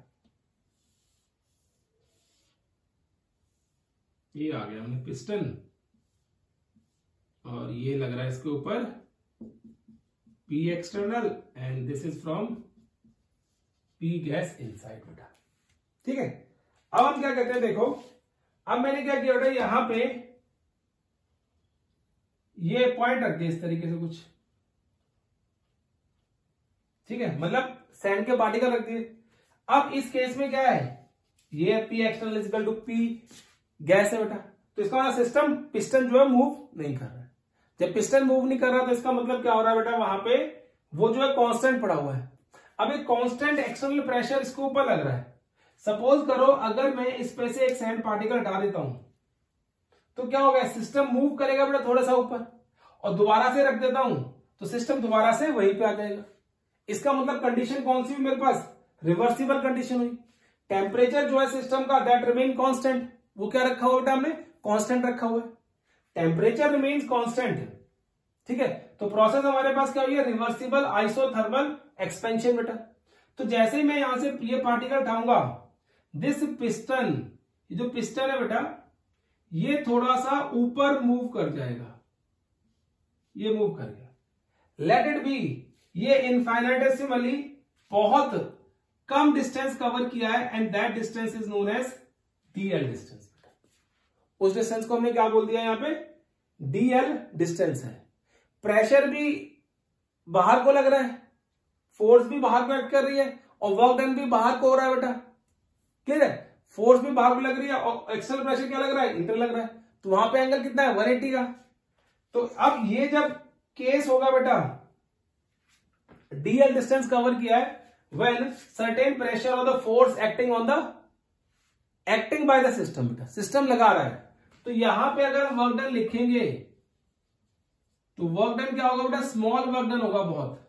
ये आ गया हमने पिस्टन और ये लग रहा है इसके ऊपर P external and this is from P gas inside बेटा। ठीक है, अब हम क्या कहते हैं, देखो अब मैंने क्या किया बेटा, यहां पे ये पॉइंट रख दिया इस तरीके से कुछ। ठीक है, मतलब सैंड के पार्टिकल रख दिए। अब इस केस में क्या है, ये P external equal to P gas है बेटा, तो इसका मतलब सिस्टम पिस्टन जो है मूव नहीं कर रहा है। जब पिस्टन मूव नहीं कर रहा तो इसका मतलब क्या हो रहा है बेटा, वहां पे वो जो है कांस्टेंट पड़ा हुआ है। अब एक कांस्टेंट एक्सटर्नल प्रेशर इसके ऊपर लग रहा है। सपोज करो अगर मैं इस पे से एक सैंड पार्टिकल हटा देता हूं तो क्या होगा, सिस्टम मूव करेगा बेटा थोड़ा सा ऊपर, और दोबारा से रख देता हूं तो सिस्टम दोबारा से वहीं पे आ जाएगा। इसका मतलब कंडीशन कौन सी हुई मेरे पास, रिवर्सिबल कंडीशन हुई। टेम्परेचर जो है सिस्टम का दैट रिमेन कांस्टेंट, वो क्या रखा हुआ बेटा हमने, कांस्टेंट रखा हुआ है, टेम्परेचर रिमेन्स कांस्टेंट। ठीक है, तो प्रोसेस हमारे पास क्या हुई है, रिवर्सिबल आइसोथर्मल एक्सपेंशन बेटा। तो जैसे ही मैं यहां से ये पार्टिकल उठाऊंगा, दिस पिस्टन, ये जो पिस्टन है बेटा ये थोड़ा सा ऊपर मूव कर जाएगा, ये मूव कर गया, लेट इट बी, ये इनफाइनाइटेसिमली बहुत कम डिस्टेंस कवर किया है and that distance is known as dl distance. उस डिस्टेंस को हमने क्या बोल दिया यहां पे, डीएल डिस्टेंस है। प्रेशर भी बाहर को लग रहा है, फोर्स भी बाहर को एक्ट कर रही है और वर्क डन भी बाहर को हो रहा है बेटा। क्लियर है, फोर्स भी बाहर को लग रही है और एक्सटर्नल प्रेशर क्या लग रहा है, इंटर लग रहा है, तो वहां पे एंगल कितना है, 180 का। तो अब ये जब केस होगा बेटा, डीएल डिस्टेंस कवर किया है व्हेन सर्टेन प्रेशर और the force acting on the acting by the system बेटा, सिस्टम लगा रहा है तो यहां पे अगर हम वर्क डन लिखेंगे तो वर्क डन क्या होगा बेटा, स्मॉल वर्क डन होगा, बहुत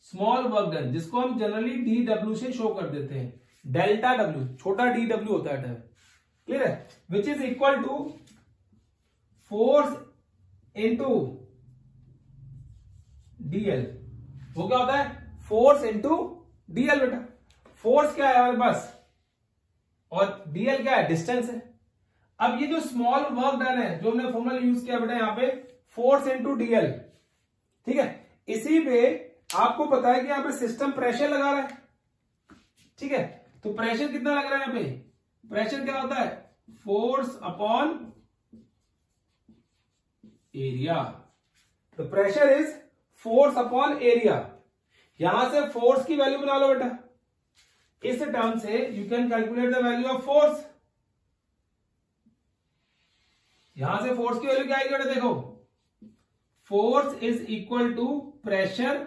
स्मॉल वर्क डन, जिसको हम जनरली डी डब्ल्यू से शो कर देते हैं, डेल्टा डब्ल्यू, छोटा डी डब्ल्यू होता है टाइप, क्लियर है, which is equal to force into dl. वो क्या होता है, फोर्स इंटू डीएल बेटा। फोर्स क्या है हमारे पास और डीएल क्या है, डिस्टेंस है। अब ये जो स्मॉल वर्क डन है जो हमने फॉर्मूला यूज किया बेटा यहां पे, फोर्स इंटू डीएल, ठीक है। इसी पे आपको पता है कि यहां पे सिस्टम प्रेशर लगा रहा है, ठीक है। तो प्रेशर कितना लग रहा है यहां पे, प्रेशर क्या होता है, फोर्स अपॉन एरिया। तो pressure is force upon area. यहां से फोर्स की वैल्यू बना लो बेटा, इस टर्म से you can calculate the value of force. यहां से फोर्स की वैल्यू क्या आएगी बेटा, देखो, force is equal to pressure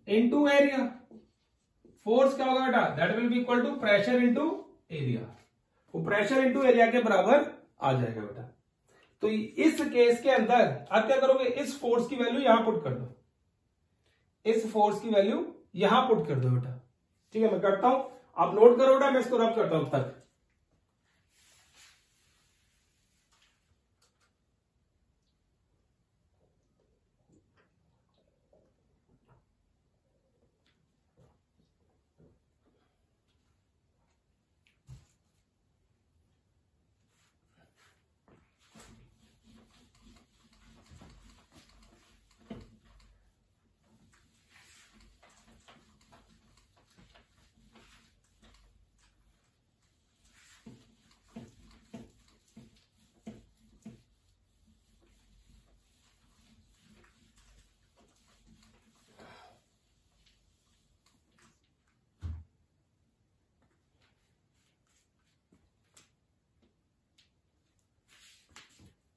into area. फोर्स क्या होगा बेटा, that will be equal to pressure into area. वो प्रेशर इनटू एरिया के बराबर आ जाएगा बेटा। तो इस केस के अंदर आप क्या करोगे, इस फोर्स की वैल्यू यहां पुट कर दो, इस फोर्स की वैल्यू यहां पुट कर दो बेटा, ठीक है। मैं करता हूं, आप नोट करो बेटा, मैं इसको रब करता हूं तक।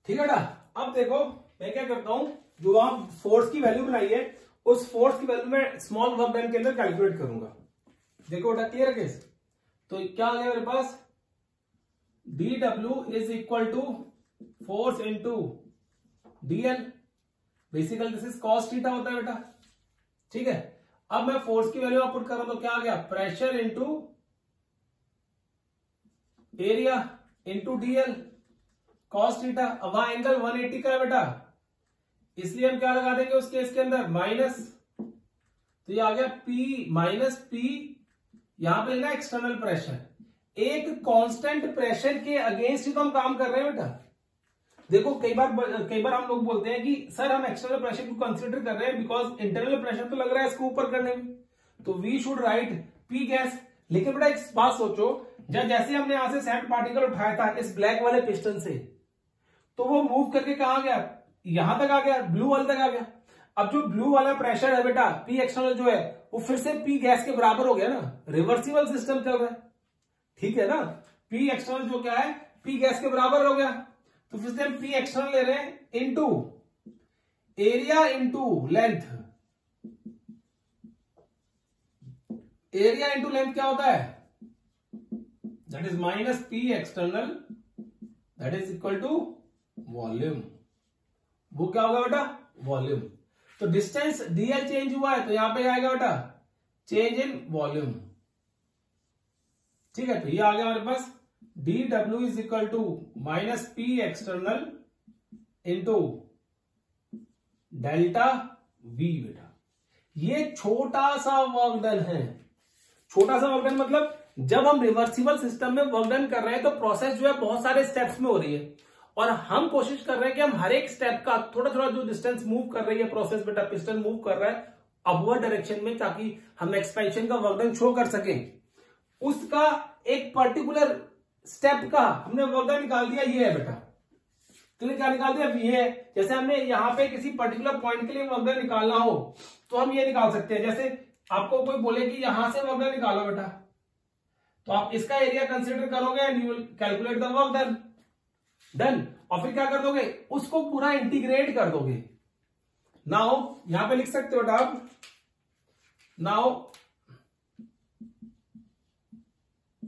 ठीक है बेटा। अब देखो मैं क्या करता हूं, जो आप फोर्स की वैल्यू बनाई है उस फोर्स की वैल्यू में स्मॉल वर्क डन के अंदर कैलकुलेट करूंगा। देखो बेटा क्लियर है केस। तो क्या आ गया मेरे पास, D W is equal to force into DL, basically this is cos theta होता है बेटा, ठीक है। अब मैं फोर्स की वैल्यू पुट कर रहा हूं तो क्या आ गया, pressure into area into DL cos theta. अब वहां एंगल 180 का है बेटा, इसलिए हम क्या लगा देंगे उस केस के अंदर, माइनस। तो ये आ गया P माइनस P, यहां पे लेना एक्सटर्नल प्रेशर। एक कांस्टेंट प्रेशर के अगेंस्ट ही तो हम काम कर रहे हैं बेटा। देखो कई बार हम लोग बोलते हैं कि सर हम एक्सटर्नल प्रेशर को कंसीडर कर रहे हैं बिकॉज इंटरनल प्रेशर तो लग रहा है इसको ऊपर करने में, तो we should write P gas. लेकिन बेटा एक बात सोचो, जैसे हमने यहां से सैंड पार्टिकल उठाया था इस ब्लैक वाले पिस्टन से, तो वो मूव करके कहां गया, यहां तक आ गया, ब्लू वाले तक आ गया। अब जो ब्लू वाला प्रेशर है बेटा, P एक्सटर्नल जो है वो फिर से P गैस के बराबर हो गया ना, रिवर्सिबल सिस्टम चल रहा है, ठीक है ना। P एक्सटर्नल जो क्या है P गैस के बराबर हो गया, तो फिर से हम P एक्सटर्नल ले रहे हैं into area into length. Area into length क्या होता है, that is minus P external, that is equal to volume. वो क्या होगा बेटा, वॉल्यूम। तो डिस्टेंस डीएल चेंज हुआ है तो यहां पे आएगा बेटा चेंज इन वॉल्यूम, ठीक है। तो ये आ गया हमारे पास D W is equal to minus P external into delta V बेटा। ये छोटा सा वर्क डन है। छोटा सा वर्क डन मतलब जब हम रिवर्सिबल सिस्टम में वर्क डन कर रहे हैं तो प्रोसेस जो है बहुत सारे स्टेप्स में हो रही है, और हम कोशिश कर रहे हैं कि हम हर एक स्टेप का थोड़ा थोड़ा जो डिस्टेंस मूव कर रही है प्रोसेस बेटा, पिस्टन मूव कर रहा है अपवर्ड डायरेक्शन में, ताकि हम एक्सपेंशन का वर्क डन शो कर सकें। उसका एक पर्टिकुलर स्टेप का हमने वर्क डन निकाल दिया, ये है बेटा। तो क्या निकाल दिया, ये है। जैसे हमने यहां पे किसी पर्टिकुलर पॉइंट के लिए वर्क डन निकालना हो तो हम ये निकाल सकते हैं। जैसे आपको कोई बोले कि यहां से वर्क डन निकालो बेटा, तो आप इसका एरिया कंसिडर करोगे and you will calculate the work done, done. और फिर क्या कर दोगे, उसको पूरा इंटीग्रेट कर दोगे। नाउ यहां पे लिख सकते हो आप, now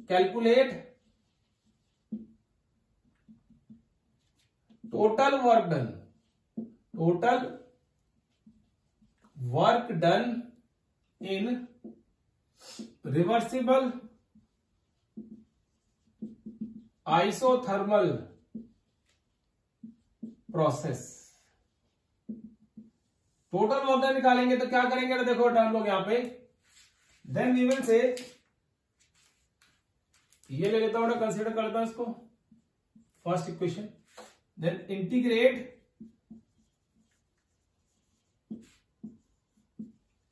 calculate total work done इन reversible isothermal process. Total work done निकालेंगे तो क्या करेंगे, तो देखो हम लोग यहां पे देन वी विल से, ये ले लेता हूं, कंसीडर करता हूं इसको first equation, then integrate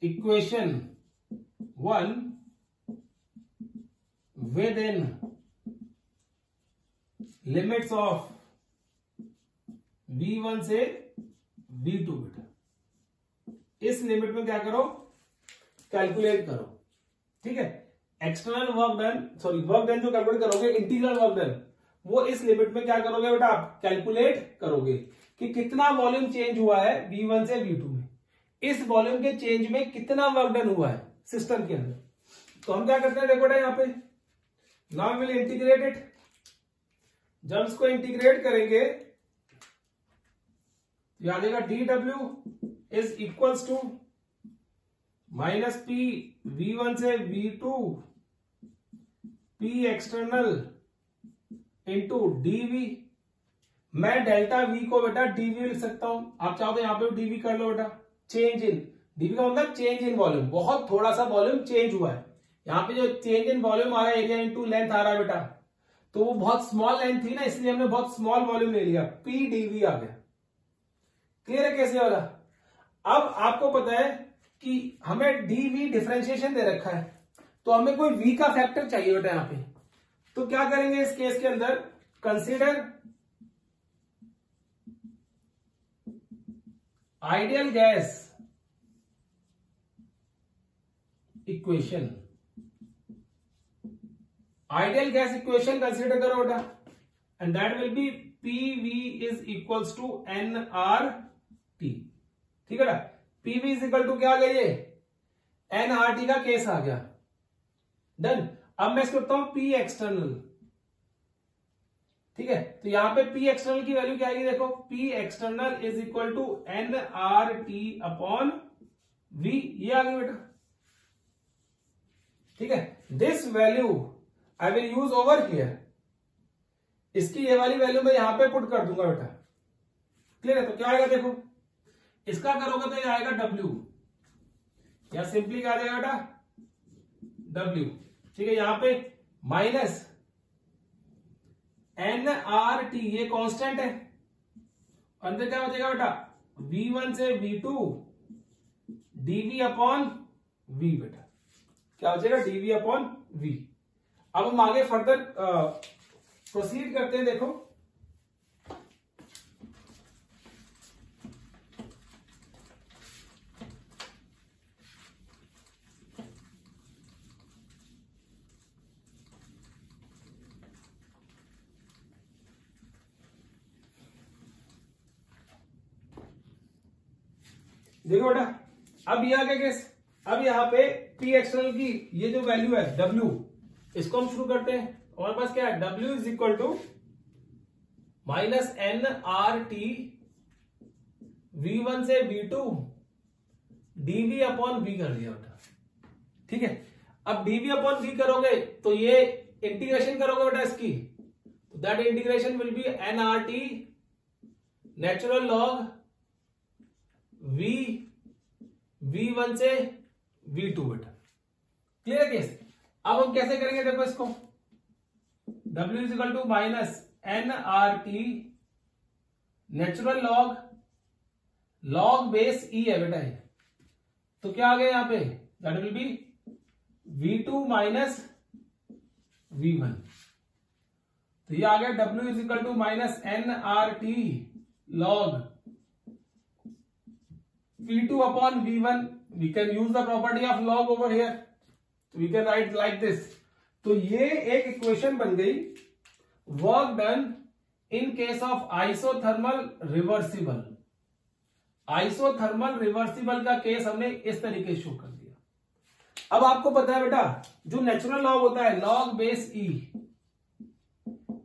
equation 1 with in limits of V1 से V2 बेटा। इस लिमिट में क्या करो, कैलकुलेट करो, ठीक है। External work done, sorry work done जो कैलकुलेट करोगे, इंटीग्रल वर्क डन, वो इस लिमिट में क्या करोगे बेटा, आप कैलकुलेट करोगे कि कितना वॉल्यूम चेंज हुआ है V1 से V2 में, इस वॉल्यूम के चेंज में कितना वर्क डन हुआ है सिस्टम के अंदर। तो हम क्या करते हैं, देखो बेटा यहां पे, नाउ विल इंटीग्रेट इट। जब इसको इंटीग्रेट करेंगे याद आएगा dW is equals to minus P V1 से V2 P external into dV। मैं डेल्टा V को बेटा dV लिख सकता हूं, आप चाहो तो यहां पे dV कर लो बेटा। चेंज इन, dV का मतलब चेंज इन वॉल्यूम, बहुत थोड़ा सा वॉल्यूम चेंज हुआ है। यहाँ पे जो चेंज इन वॉल्यूम आ रहा है, एरिया इंटू लेंथ आ रहा है बेटा, तो वो बहुत स्मॉल लेंथ थी ना, इसलिए हमने बहुत स्मॉल वॉल्यूम ले लिया, P dV आ गया। क्लियर है कैसे वाला। अब आपको पता है कि हमें dV डिफरेंशिएशन दे रखा है, तो हमें कोई V का फैक्टर चाहिए बेटा यहाँ पे। तो क्या करेंगे इस केस के अंदर, consider ideal gas equation. Ideal gas equation consider करो बेटा, and that will be PV is equals to nRT, ठीक है ना। PV इज इक्वल टू क्या आ गया, ये nRT का केस आ गया, डन। अब मैं इसको करता हूं P एक्सटर्नल, ठीक है। तो यहां पे P एक्सटर्नल की वैल्यू क्या आएगी, देखो P external is equal to nRT upon V, ये आ गया बेटा, ठीक है। This value I will use over here, इसकी ये वाली वैल्यू मैं यहां पे पुट कर दूंगा बेटा, क्लियर है। तो क्या आएगा देखो, इसका करोगे तो ये आएगा W, या सिंपली क्या आ जाएगा बेटा W, ठीक है। यहां पे माइनस nRT, ये कांस्टेंट है, अंदर क्या बचेगा बेटा, V1 से V2 dV अपॉन V बेटा, क्या बचेगा dV अपॉन V। अब हम आगे फर्दर प्रोसीड करते हैं। देखो देखो बेटा, अब ये आ गया केस। अब यहाँ पे P एक्सटर्नल की ये जो वैल्यू है W, इसको हम शुरू करते हैं। और पास क्या है, W is equal to minus nRT V1 से V2 dV अपॉन V कर दिया बेटा, ठीक है। अब dV अपॉन V करोगे तो ये इंटीग्रेशन करोगे बेटा इसकी, तो that integration will be nRT natural log V V1 से V2 बेटा, क्लियर है केस। अब हम कैसे करेंगे, देखो इसको W is equal to minus nRT natural log base E है बेटा ये, तो क्या आ गया यहाँ पे, that will B V2 minus V1। तो ये आ गया W is equal to minus nRT log V2 upon V1. We can use the property of log over here. So we can write like this. तो ये एक equation बन गई, work done in case of isothermal reversible. Isothermal reversible का case हमने इस तरीके से शो कर दिया। अब आपको पता है बेटा, जो नेचुरल लॉग होता है log base e,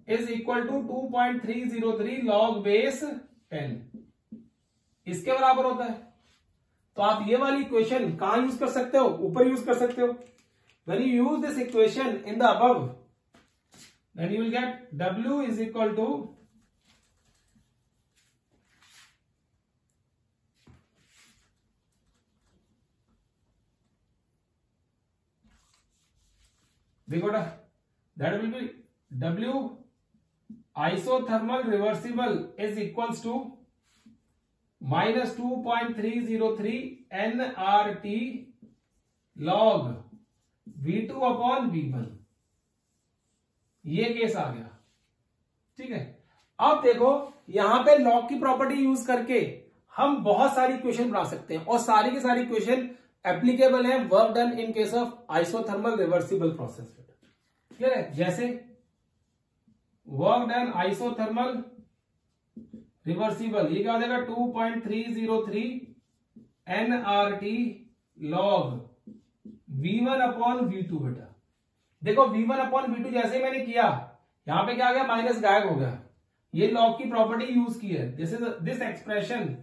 is equal to 2.303 log base 10 इसके बराबर होता है। तो आप ये वाली इक्वेशन कहां यूज कर सकते हो, ऊपर यूज कर सकते हो। When you use this equation in the above then you will get W is equal to that will be W isothermal reversible is equals to minus 2.303 nRT log V2 upon V1। ये case आ गया, ठीक है। अब देखो यहां पे log की property use करके हम बहुत सारी इक्वेशन बना सकते हैं और सारी की सारी इक्वेशन एप्लीकेबल है work done in case of isothermal reversible process. Clear है? जैसे वर्क डन आइसोथर्मल रिवर्सिबल, ये क्या हो जाएगा 2.303 nRT log V1 upon V2। बेटा देखो V1 अपॉन V2 जैसे मैंने किया, यहां पे क्या आ गया, माइनस गायब हो गया। ये लॉग की प्रॉपर्टी यूज की है। This is this expression